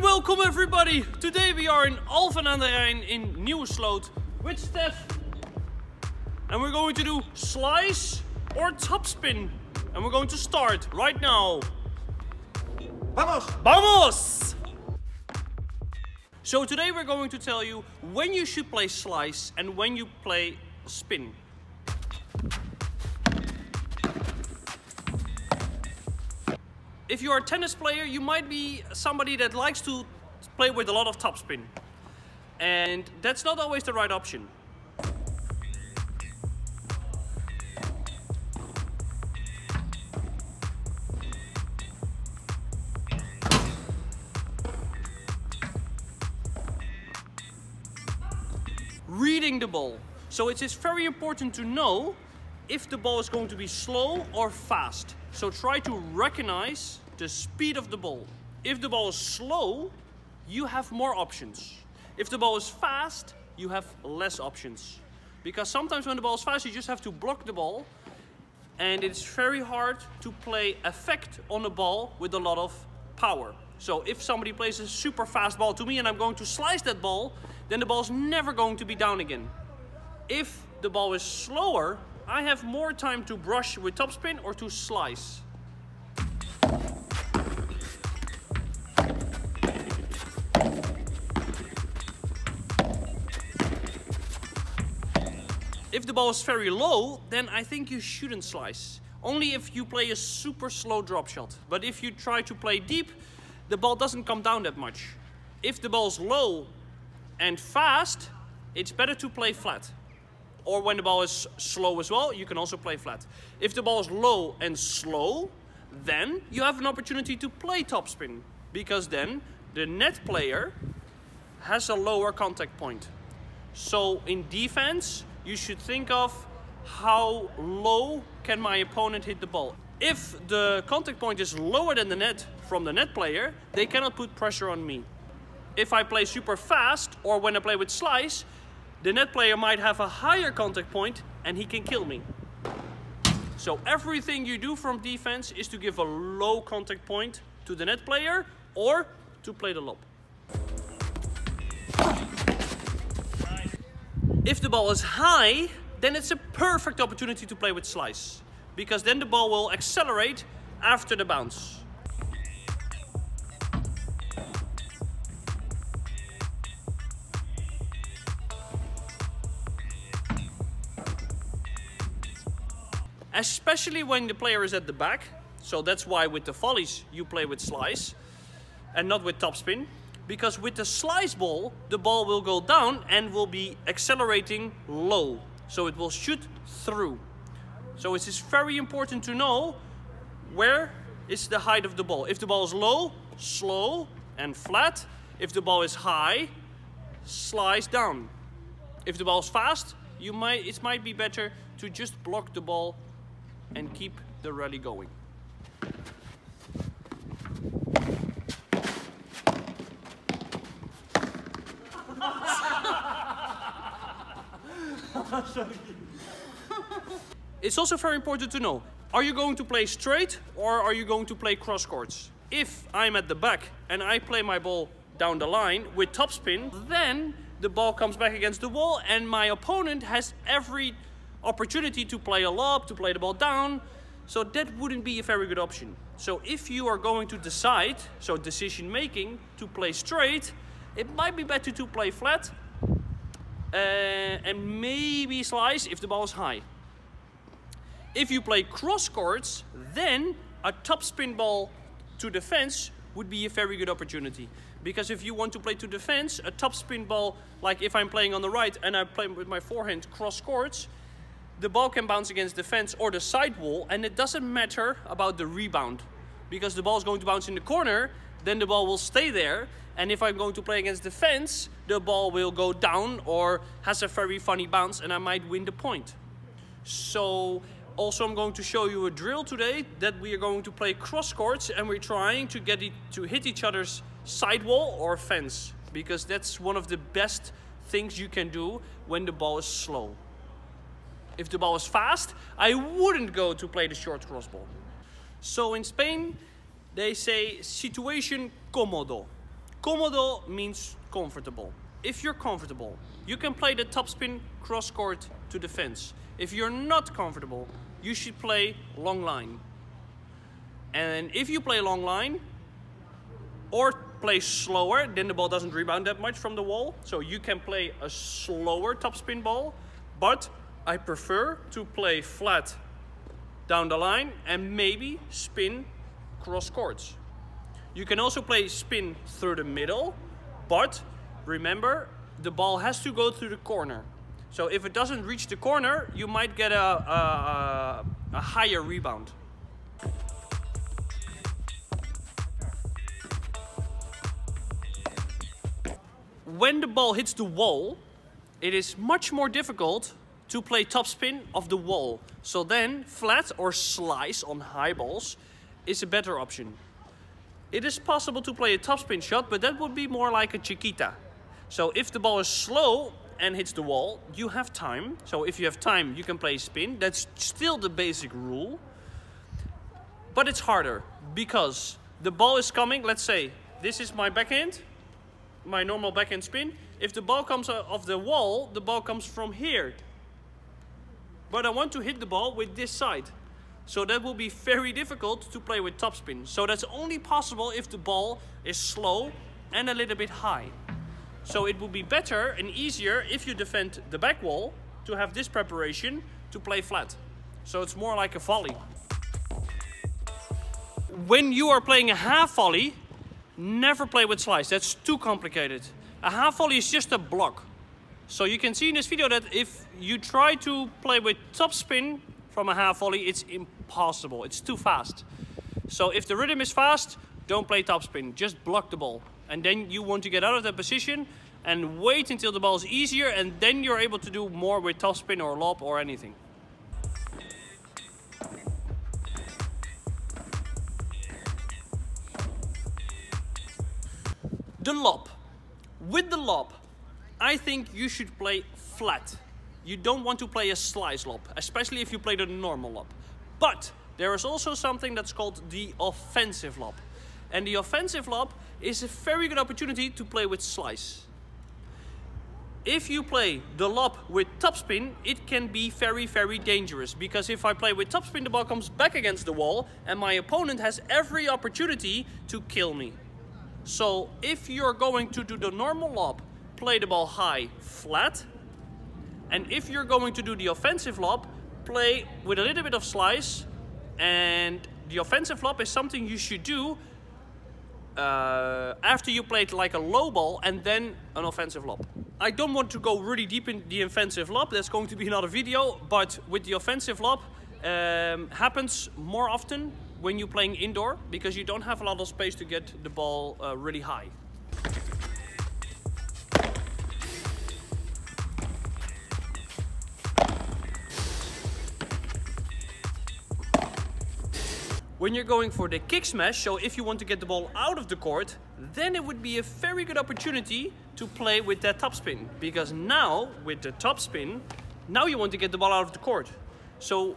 And welcome everybody! Today we are in Alphen aan de Rijn in Nieuwsloot with Steph. And we're going to do slice or topspin. And we're going to start right now. Vamos! Vamos! So today we're going to tell you when you should play slice and when you play spin. If you're a tennis player, you might be somebody that likes to play with a lot of topspin. And that's not always the right option. Reading the ball. So it is very important to know if the ball is going to be slow or fast. So try to recognize the speed of the ball. If the ball is slow, you have more options. If the ball is fast, you have less options. Because sometimes when the ball is fast, you just have to block the ball. And it's very hard to play effect on the ball with a lot of power. So if somebody plays a super fast ball to me and I'm going to slice that ball, then the ball is never going to be down again. If the ball is slower, I have more time to brush with topspin or to slice. If the ball is very low, then I think you shouldn't slice. Only if you play a super slow drop shot. But if you try to play deep, the ball doesn't come down that much. If the ball is low and fast, it's better to play flat. Or when the ball is slow as well, you can also play flat. If the ball is low and slow, then you have an opportunity to play topspin. Because then the net player has a lower contact point. So in defense, you should think of how low can my opponent hit the ball. If the contact point is lower than the net from the net player, they cannot put pressure on me. If I play super fast or when I play with slice, the net player might have a higher contact point and he can kill me. So everything you do from defense is to give a low contact point to the net player or to play the lob. If the ball is high, then it's a perfect opportunity to play with slice. Because then the ball will accelerate after the bounce. Especially when the player is at the back. So that's why with the volleys you play with slice and not with topspin. Because with the slice ball, the ball will go down and will be accelerating low. So it will shoot through. So it is very important to know where is the height of the ball. If the ball is low, slow and flat. If the ball is high, slice down. If the ball is fast, it might be better to just block the ball and keep the rally going. It's also very important to know, are you going to play straight or are you going to play cross courts? If I'm at the back and I play my ball down the line with topspin, then the ball comes back against the wall and my opponent has every opportunity to play a lob, to play the ball down. So that wouldn't be a very good option. So if you are going to decide, so decision making, to play straight, it might be better to play flat and maybe slice if the ball is high. If you play cross courts, then a topspin ball to defense would be a very good opportunity. Because if you want to play to defense, a topspin ball, like if I'm playing on the right and I play with my forehand cross courts, the ball can bounce against the fence or the side wall, and it doesn't matter about the rebound. Because the ball is going to bounce in the corner, then the ball will stay there. And if I'm going to play against the fence, the ball will go down or has a very funny bounce and I might win the point. So also I'm going to show you a drill today that we are going to play cross courts and we're trying to get it to hit each other's sidewall or fence. Because that's one of the best things you can do when the ball is slow. If the ball is fast, I wouldn't go to play the short cross ball. So in Spain, they say situation cómodo. Cómodo means comfortable. If you're comfortable, you can play the topspin cross court to the fence. If you're not comfortable, you should play long line. And if you play long line, or play slower, then the ball doesn't rebound that much from the wall. So you can play a slower topspin ball, but I prefer to play flat down the line and maybe spin cross courts. You can also play spin through the middle, but remember, the ball has to go through the corner. So if it doesn't reach the corner, you might get a higher rebound. When the ball hits the wall, it is much more difficult to play topspin of the wall. So then flat or slice on high balls is a better option. It is possible to play a topspin shot, but that would be more like a chiquita. So if the ball is slow and hits the wall, you have time. So if you have time, you can play spin. That's still the basic rule. But it's harder because the ball is coming. Let's say this is my backhand, my normal backhand spin. If the ball comes off the wall, the ball comes from here. But I want to hit the ball with this side. So that will be very difficult to play with topspin. So that's only possible if the ball is slow and a little bit high. So it will be better and easier if you defend the back wall to have this preparation to play flat. So it's more like a volley. When you are playing a half volley, never play with slice. That's too complicated. A half volley is just a block. So you can see in this video that if you try to play with topspin from a half volley, it's impossible. It's too fast. So if the rhythm is fast, don't play topspin. Just block the ball. And then you want to get out of that position and wait until the ball is easier, and then you're able to do more with topspin or lob or anything. The lob. With the lob, I think you should play flat. You don't want to play a slice lob, especially if you play the normal lob. But there is also something that's called the offensive lob. And the offensive lob is a very good opportunity to play with slice. If you play the lob with topspin, it can be very, very dangerous. Because if I play with topspin, the ball comes back against the wall and my opponent has every opportunity to kill me. So if you're going to do the normal lob, play the ball high, flat. And if you're going to do the offensive lob, play with a little bit of slice. And the offensive lob is something you should do after you played like a low ball and then an offensive lob. I don't want to go really deep in the offensive lob. That's going to be another video. But with the offensive lob, happens more often when you're playing indoor, because you don't have a lot of space to get the ball really high. When you're going for the kick smash, so if you want to get the ball out of the court, then it would be a very good opportunity to play with that topspin. Because now, with the topspin, now you want to get the ball out of the court. So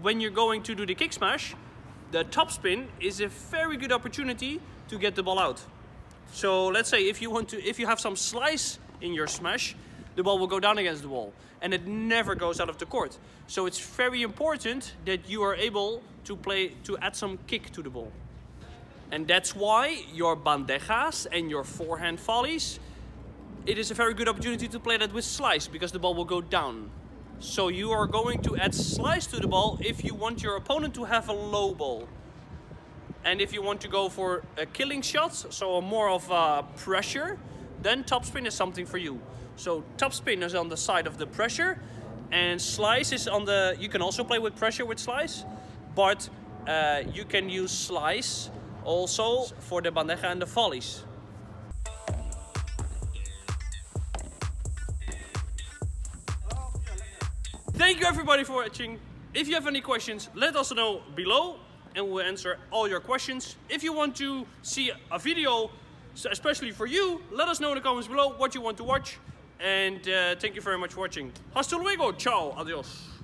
when you're going to do the kick smash, the topspin is a very good opportunity to get the ball out. So let's say if you have some slice in your smash, the ball will go down against the wall and it never goes out of the court. So it's very important that you are able to add some kick to the ball. And that's why your bandejas and your forehand volleys, it is a very good opportunity to play that with slice, because the ball will go down. So you are going to add slice to the ball if you want your opponent to have a low ball. And if you want to go for a killing shot, so more of pressure, then topspin is something for you. So topspin is on the side of the pressure, and slice is on the... You can also play with pressure with slice, but you can use slice also for the bandeja and the volleys. Thank you everybody for watching. If you have any questions, let us know below and we'll answer all your questions. If you want to see a video especially for you, let us know in the comments below what you want to watch. And thank you very much for watching. Hasta luego. Ciao. Adios.